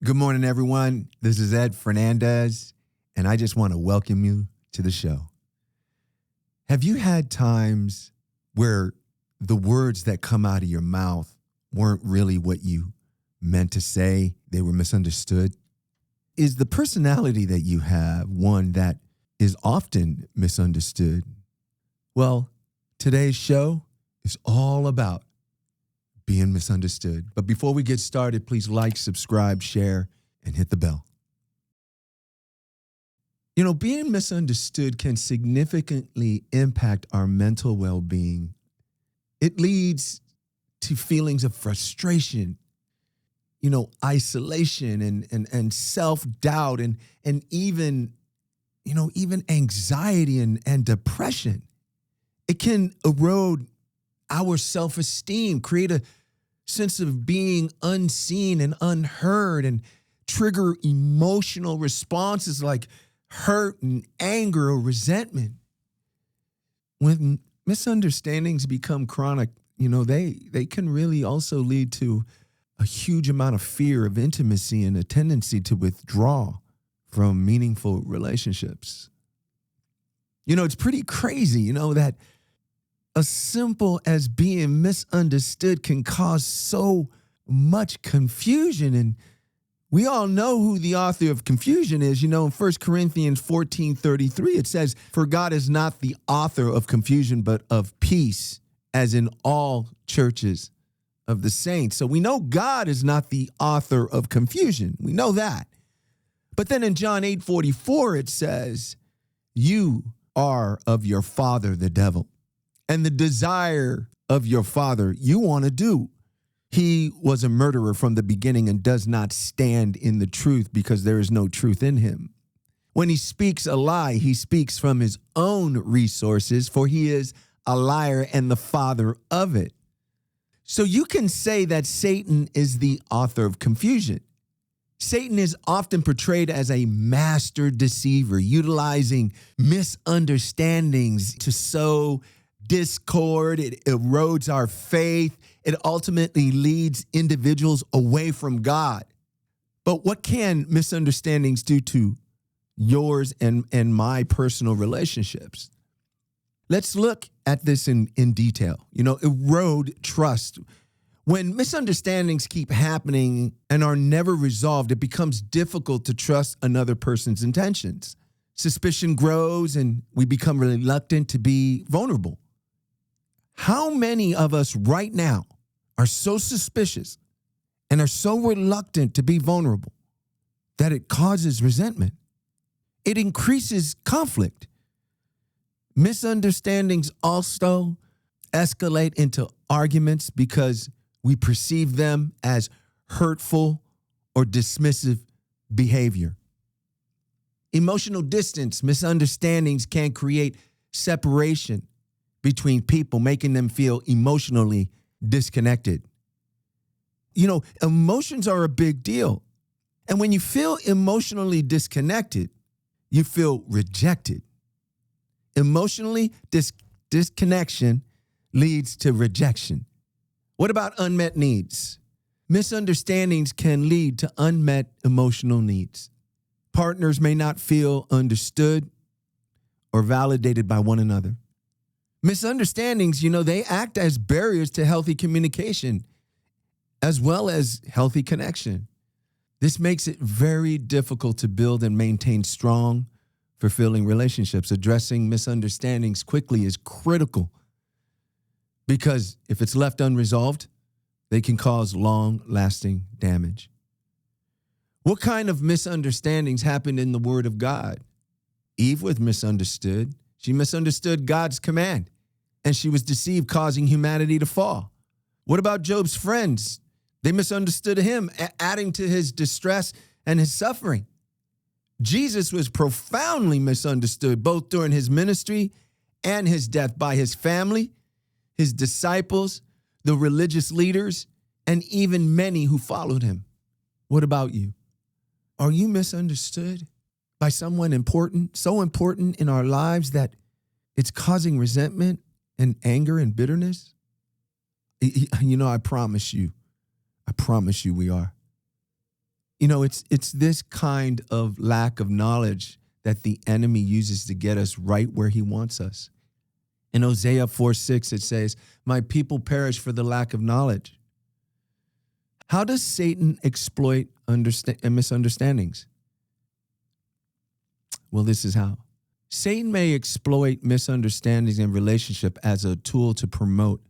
Good morning, everyone. This is Ed Fernandez, and I just want to welcome you to the show. Have you had times where the words that come out of your mouth weren't really what you meant to say? They were misunderstood? Is the personality that you have one that is often misunderstood? Well, today's show is all about being misunderstood. But before we get started, please like, subscribe, share, and hit the bell. You know, being misunderstood can significantly impact our mental well-being. It leads to feelings of frustration, isolation and self-doubt and even anxiety and depression. It can erode our self-esteem, create a sense of being unseen and unheard, and trigger emotional responses like hurt and anger or resentment. When misunderstandings become chronic, they can really also lead to a huge amount of fear of intimacy and a tendency to withdraw from meaningful relationships. It's pretty crazy, that as simple as being misunderstood can cause so much confusion. And we all know who the author of confusion is. In 1 Corinthians 14:33, it says, "For God is not the author of confusion, but of peace, as in all churches of the saints." So we know God is not the author of confusion. We know that. But then in John 8:44, it says, "You are of your father, the devil, and the desire of your father you want to do. He was a murderer from the beginning and does not stand in the truth because there is no truth in him. When he speaks a lie, he speaks from his own resources, for he is a liar and the father of it." So you can say that Satan is the author of confusion. Satan is often portrayed as a master deceiver, utilizing misunderstandings to sow discord. It erodes our faith. It ultimately leads individuals away from God. But what can misunderstandings do to yours and my personal relationships? Let's look at this in detail. Erode trust. When misunderstandings keep happening and are never resolved, it becomes difficult to trust another person's intentions. Suspicion grows and we become reluctant to be vulnerable. How many of us right now are so suspicious and are so reluctant to be vulnerable that it causes resentment? It increases conflict. Misunderstandings also escalate into arguments because we perceive them as hurtful or dismissive behavior. Emotional distance, misunderstandings can create separation between people, making them feel emotionally disconnected. Emotions are a big deal. And when you feel emotionally disconnected, you feel rejected. Emotionally, disconnection leads to rejection. What about unmet needs? Misunderstandings can lead to unmet emotional needs. Partners may not feel understood or validated by one another. Misunderstandings, they act as barriers to healthy communication as well as healthy connection. This makes it very difficult to build and maintain strong, fulfilling relationships. Addressing misunderstandings quickly is critical because if it's left unresolved, they can cause long-lasting damage. What kind of misunderstandings happened in the Word of God? Eve was misunderstood. She misunderstood God's command, and she was deceived, causing humanity to fall. What about Job's friends? They misunderstood him, adding to his distress and his suffering. Jesus was profoundly misunderstood, both during his ministry and his death, by his family, his disciples, the religious leaders, and even many who followed him. What about you? Are you misunderstood by someone important, so important in our lives that it's causing resentment and anger and bitterness? I promise you we are. It's this kind of lack of knowledge that the enemy uses to get us right where he wants us. In Hosea 4:6, it says, "My people perish for the lack of knowledge." How does Satan exploit misunderstandings? Well, this is how. Satan may exploit misunderstandings in relationship as a tool to promote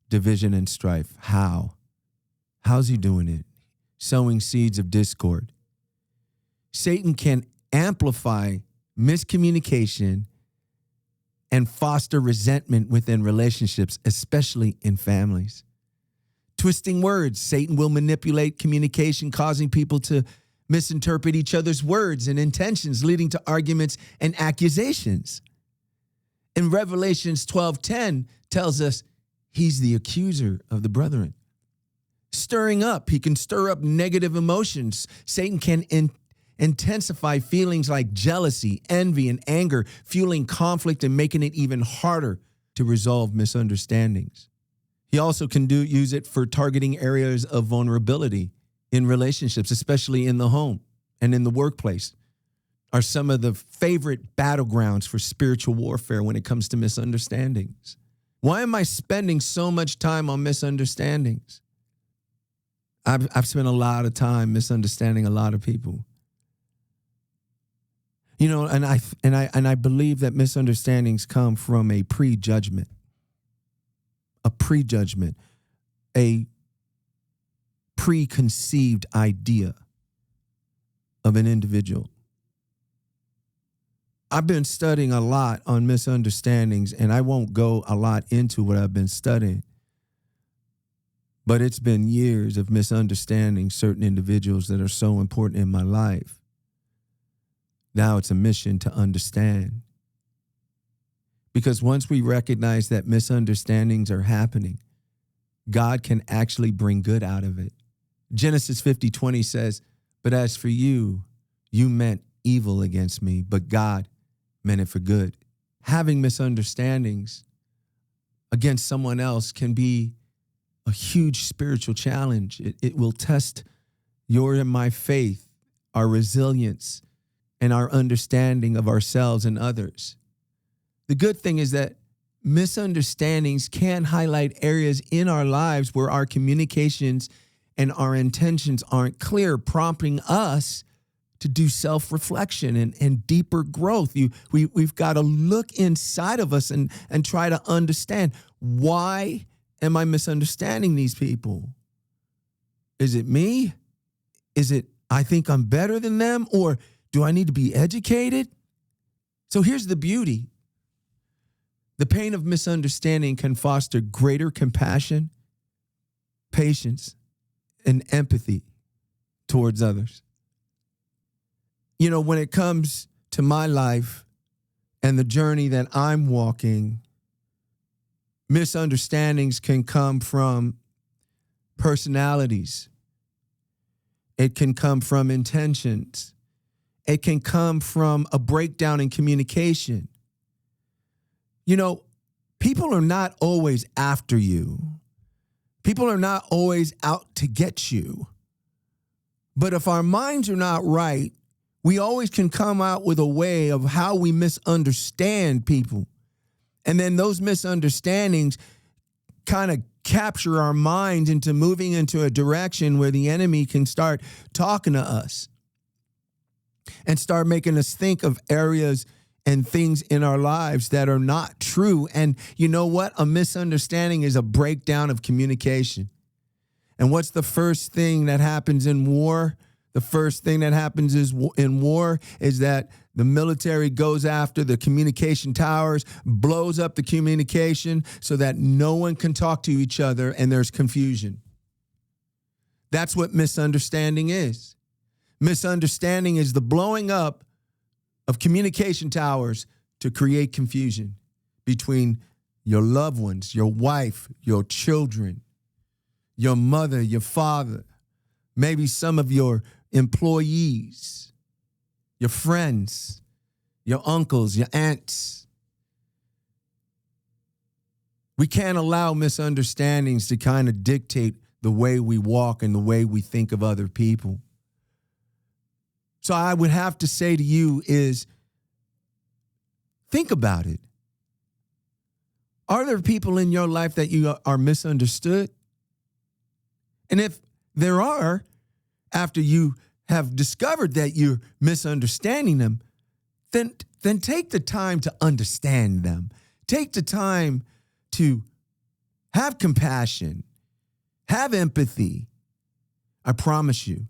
division and strife. How? How's he doing it? Sowing seeds of discord. Satan can amplify miscommunication and foster resentment within relationships, especially in families. Twisting words. Satan will manipulate communication, causing people to misinterpret each other's words and intentions, leading to arguments and accusations. In Revelations 12:10 tells us he's the accuser of the brethren. Stirring up. He can stir up negative emotions. Satan can intensify feelings like jealousy, envy, and anger, fueling conflict and making it even harder to resolve misunderstandings. He also can use it for targeting areas of vulnerability in relationships, especially in the home and in the workplace, are some of the favorite battlegrounds for spiritual warfare when it comes to misunderstandings. Why am I spending so much time on misunderstandings? I've spent a lot of time misunderstanding a lot of people. And I believe that misunderstandings come from a prejudgment, a preconceived idea of an individual. I've been studying a lot on misunderstandings, and I won't go a lot into what I've been studying, but it's been years of misunderstanding certain individuals that are so important in my life. Now it's a mission to understand. Because once we recognize that misunderstandings are happening, God can actually bring good out of it. Genesis 50:20 says, "But as for you, you meant evil against me, but God meant it for good." Having misunderstandings against someone else can be a huge spiritual challenge. It will test your and my faith, our resilience, and our understanding of ourselves and others. The good thing is that misunderstandings can highlight areas in our lives where our communications and our intentions aren't clear, prompting us to do self-reflection and deeper growth. We've got to look inside of us and try to understand, why am I misunderstanding these people? Is it me? Is it I think I'm better than them? Or do I need to be educated? So here's the beauty. The pain of misunderstanding can foster greater compassion, patience, and empathy towards others. When it comes to my life and the journey that I'm walking, misunderstandings can come from personalities. It can come from intentions. It can come from a breakdown in communication. People are not always after you. People are not always out to get you. But if our minds are not right, we always can come out with a way of how we misunderstand people. And then those misunderstandings kind of capture our minds into moving into a direction where the enemy can start talking to us and start making us think of areas and things in our lives that are not true. And you know what? A misunderstanding is a breakdown of communication. And what's the first thing that happens in war? The first thing that happens in war is that the military goes after the communication towers, blows up the communication so that no one can talk to each other and there's confusion. That's what misunderstanding is. Misunderstanding is the blowing up of communication towers to create confusion between your loved ones, your wife, your children, your mother, your father, maybe some of your employees, your friends, your uncles, your aunts. We can't allow misunderstandings to kind of dictate the way we walk and the way we think of other people. So I would have to say to you is, think about it. Are there people in your life that you are misunderstood? And if there are, after you have discovered that you're misunderstanding them, then take the time to understand them. Take the time to have compassion, have empathy. I promise you,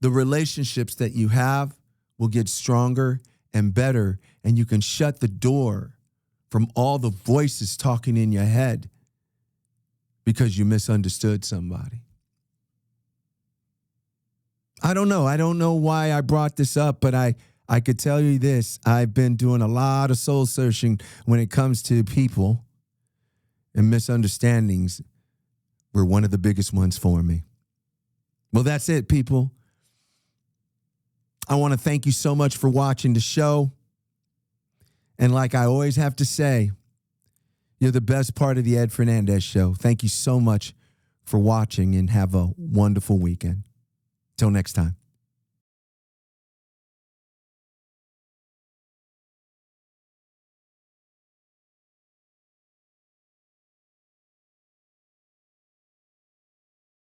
the relationships that you have will get stronger and better, and you can shut the door from all the voices talking in your head because you misunderstood somebody. I don't know. I don't know why I brought this up, but I could tell you this. I've been doing a lot of soul searching when it comes to people, and misunderstandings were one of the biggest ones for me. Well, that's it, people. I want to thank you so much for watching the show. And like I always have to say, you're the best part of the Ed Fernandez Show. Thank you so much for watching, and have a wonderful weekend. Till next time.